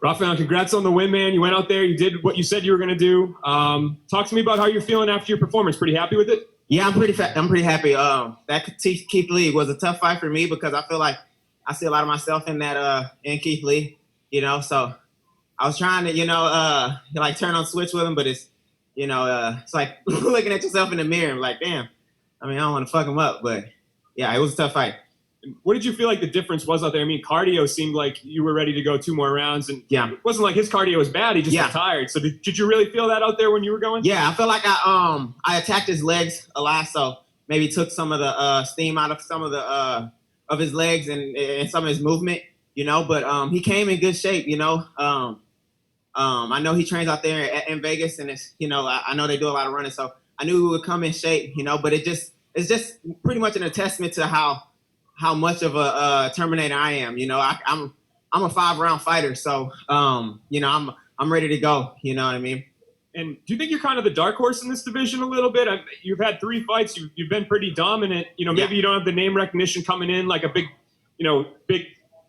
Raufeon, congrats on the win, man. You went out there, you did what you said you were going to do. Talk to me about how you're feeling after your performance. Pretty happy with it? Yeah, I'm pretty happy. That Keith Lee was a tough fight for me because I feel like I see a lot of myself in that in Keith Lee, so I was trying to, like turn on switch with him, but it's, it's like looking at yourself in the mirror and like, damn, I don't want to fuck him up, but yeah, it was a tough fight. What did you feel like the difference was out there? Cardio seemed like you were ready to go 2 more rounds, and yeah, it wasn't like his cardio was bad. He just was tired. So did you really feel that out there when you were going? Yeah, I feel like I attacked his legs a lot, so maybe took some of the steam out of some of the of his legs and some of his movement, But he came in good shape, I know he trains out there in Vegas, and it's I know they do a lot of running, so I knew he would come in shape, But it's just pretty much an testament to how much of a Terminator I am. I'm a 5-round fighter, so I'm ready to go. You know what I mean? And do you think you're kind of the dark horse in this division a little bit? You've had 3 fights. You've been pretty dominant. Maybe you don't have the name recognition coming in like a big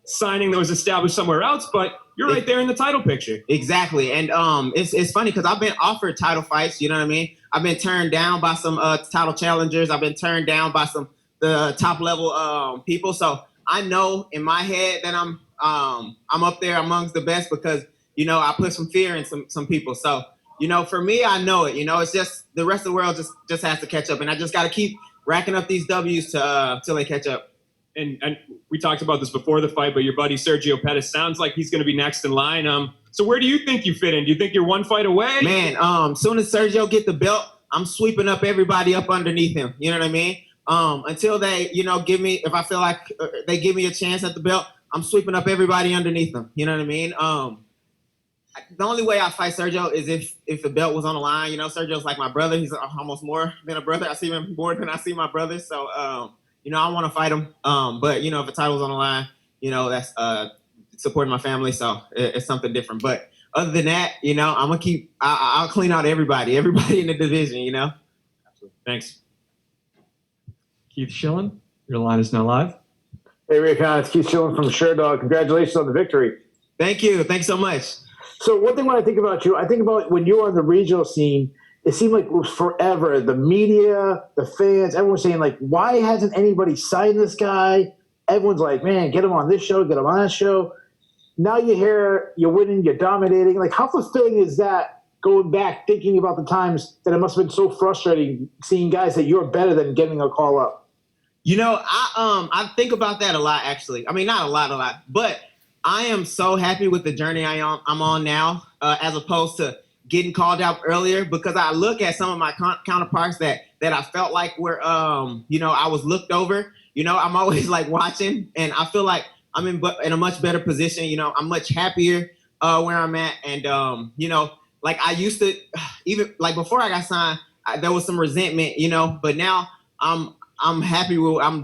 signing that was established somewhere else, but you're right there in the title picture. Exactly. And it's funny because I've been offered title fights. You know what I mean? I've been turned down by some title challengers. I've been turned down by the top level people. So I know in my head that I'm up there amongst the best because I put some fear in some people. So for me, I know it. It's just the rest of the world just has to catch up, and I just got to keep racking up these W's till they catch up. And we talked about this before the fight, but your buddy Sergio Pettis sounds like he's going to be next in line. So where do you think you fit in? Do you think you're 1 fight away? Man, soon as Sergio get the belt, I'm sweeping up everybody up underneath him. You know what I mean? Until they, give me, if I feel like they give me a chance at the belt, I'm sweeping up everybody underneath them. You know what I mean? The only way I fight Sergio is if the belt was on the line. Sergio's like my brother. He's almost more than a brother. I see him more than I see my brother. So, I want to fight him. But, if the title's on the line, that's supporting my family. So it's something different. But other than that, I'm going to I'll clean out everybody in the division, Absolutely. Thanks. Keith Schillen, your line is now live. Hey, Raufeon, it's Keith Schillen from Sherdog. Congratulations on the victory. Thank you. Thanks so much. So one thing when I think about you, I think about when you were on the regional scene, it seemed like it was forever. The media, the fans, everyone was saying, like, why hasn't anybody signed this guy? Everyone's like, man, get him on this show, get him on that show. Now you're here, you're winning, you're dominating. Like, how fulfilling is that going back, thinking about the times that it must have been so frustrating seeing guys that you're better than getting a call up? I think about that a lot, actually. Not a lot, but I am so happy with the journey I'm on now, as opposed to getting called out earlier, because I look at some of my counterparts that I felt like were, I was looked over. I'm always like watching, and I feel like I'm in a much better position. I'm much happier where I'm at, and like I used to, even like before I got signed, there was some resentment, but now I'm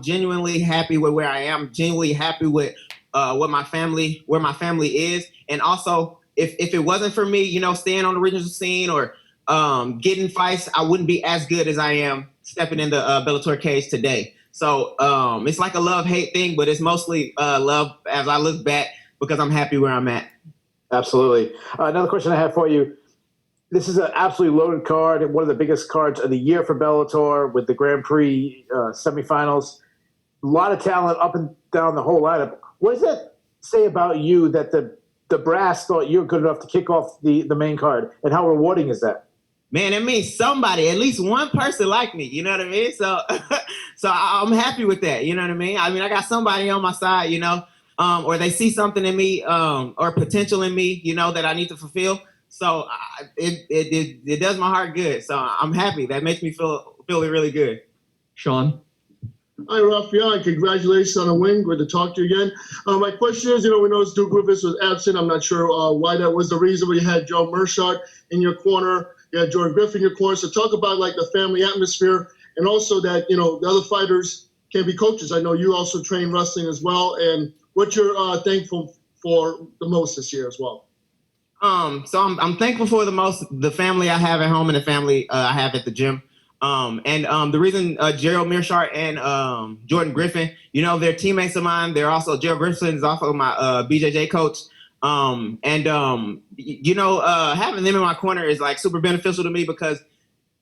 genuinely happy with where I am. I'm genuinely happy with where my family is. And also, if it wasn't for me, staying on the regional scene or getting fights, I wouldn't be as good as I am stepping in the Bellator cage today. So it's like a love-hate thing, but it's mostly love as I look back because I'm happy where I'm at. Absolutely. Another question I have for you. This is an absolutely loaded card and one of the biggest cards of the year for Bellator with the Grand Prix semifinals. A lot of talent up and down the whole lineup. What does that say about you that the brass thought you're good enough to kick off the main card, and how rewarding is that? Man, it means somebody, at least one person like me, you know what I mean? So so I'm happy with that, you know what I mean? I got somebody on my side, or they see something in me or potential in me, that I need to fulfill. So it does my heart good. So I'm happy. That makes me feel really good. Sean. Hi, Raufeon. Congratulations on a win. Good to talk to you again. My question is, we noticed Duke Griffiths was absent. I'm not sure why that was the reason, but you had Joe Mershart in your corner. You had Jordan Griffin in your corner. So talk about like the family atmosphere, and also that, the other fighters can be coaches. I know you also train wrestling as well. And what you're thankful for the most this year as well. So I'm thankful for the family I have at home and the family I have at the gym. And the reason Gerald Mearshart and Jordan Griffin, they're teammates of mine. They're also, Gerald Griffin is also my BJJ coach. Having them in my corner is like super beneficial to me because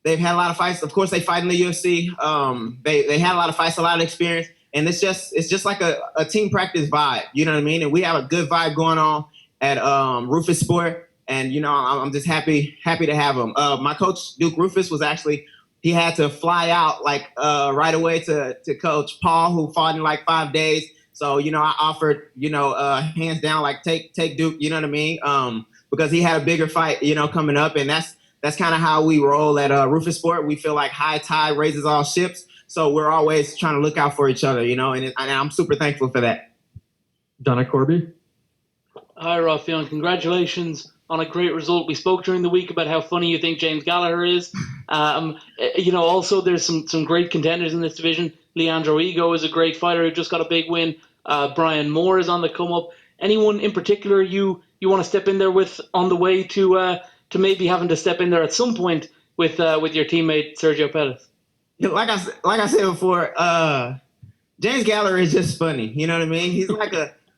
they've had a lot of fights. Of course, they fight in the UFC. They had a lot of fights, a lot of experience, and it's just like a team practice vibe. You know what I mean? And we have a good vibe going on at Rufus Sport, and I'm just happy to have them. My coach Duke Rufus he had to fly out right away to Coach Paul, who fought in like 5 days. So I offered hands down take Duke. You know what I mean? Because he had a bigger fight coming up, and that's kind of how we roll at Rufus Sport. We feel like high tide raises all ships. So we're always trying to look out for each other, and I'm super thankful for that. Donna Corby. Hi, Raufeon. Congratulations on a great result. We spoke during the week about how funny you think James Gallagher is. Also there's some great contenders in this division. Leandro Ego is a great fighter who just got a big win. Brian Moore is on the come up. Anyone in particular you want to step in there with on the way to maybe having to step in there at some point with your teammate Sergio Pettis? Like I said before, James Gallagher is just funny. You know what I mean? He's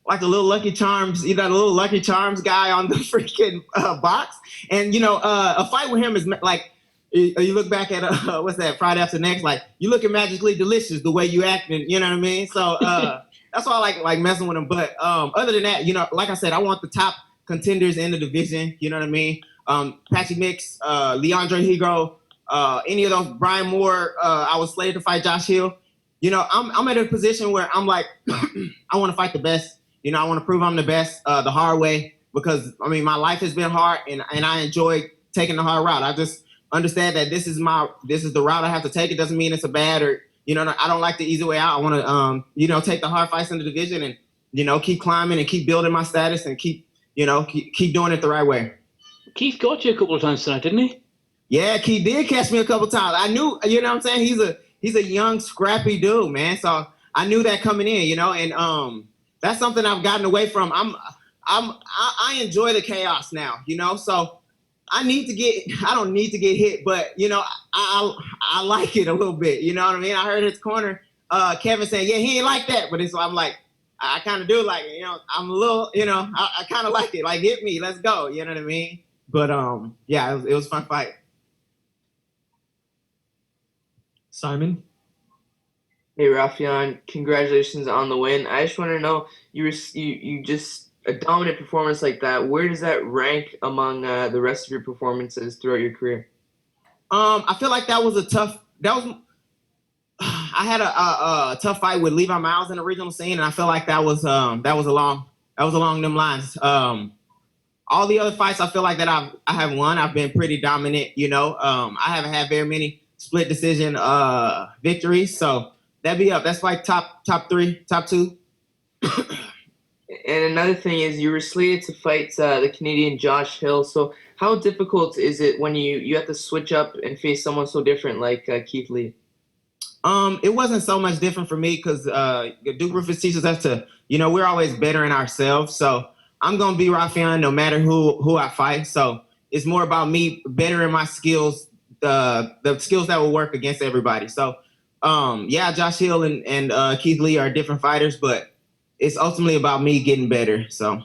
like a little Lucky Charms, the little Lucky Charms guy on the freaking box. And a fight with him is like, you look back at what's that, Friday After Next, like you look at Magically Delicious the way you acting. You know what I mean? So that's why I like messing with him. But other than that, like I said, I want the top contenders in the division. You know what I mean? Patchy Mix, Leandro Higo, any of those, Brian Moore. I was slated to fight Josh Hill. I'm at a position where I'm like, I want to fight the best. I want to prove I'm the best the hard way because my life has been hard and I enjoy taking the hard route. I just understand that this is the route I have to take. It doesn't mean it's a bad or I don't like the easy way out. I want to take the hard fights in the division and keep climbing and keep building my status and keep doing it the right way. Keith got you a couple of times tonight, didn't he? Yeah, Keith did catch me a couple of times. I knew, what I'm saying? He's a young, scrappy dude, man. So I knew that coming in, and that's something I've gotten away from. I enjoy the chaos now, so I don't need to get hit, but I like it a little bit. You know what I mean? I heard his corner, Kevin saying, yeah, he ain't like that, but I'm like, I kind of do like it, I'm a little, I kind of like it, like hit me, let's go. You know what I mean? But yeah, it was a fun fight. Simon. Hey, Raufeon, congratulations on the win. I just want to know, you just a dominant performance like that. Where does that rank among the rest of your performances throughout your career? I feel like I had a tough fight with Levi Miles in the regional scene, and I feel like that was along them lines. All the other fights I feel like that I have won. I've been pretty dominant. I haven't had very many split decision victories, so that'd be up. That's like top 3, top 2. And another thing is you were slated to fight the Canadian Josh Hill. So how difficult is it when you have to switch up and face someone so different like Keith Lee? It wasn't so much different for me because Duke Rufus teaches us to, we're always bettering ourselves. So I'm going to be Raufeon no matter who I fight. So it's more about me bettering my skills, the skills that will work against everybody. So, yeah, Josh Hill and Keith Lee are different fighters, but it's ultimately about me getting better. So,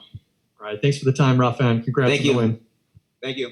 All right. Thanks for the time, Raufeon. Congrats on the win. Thank you.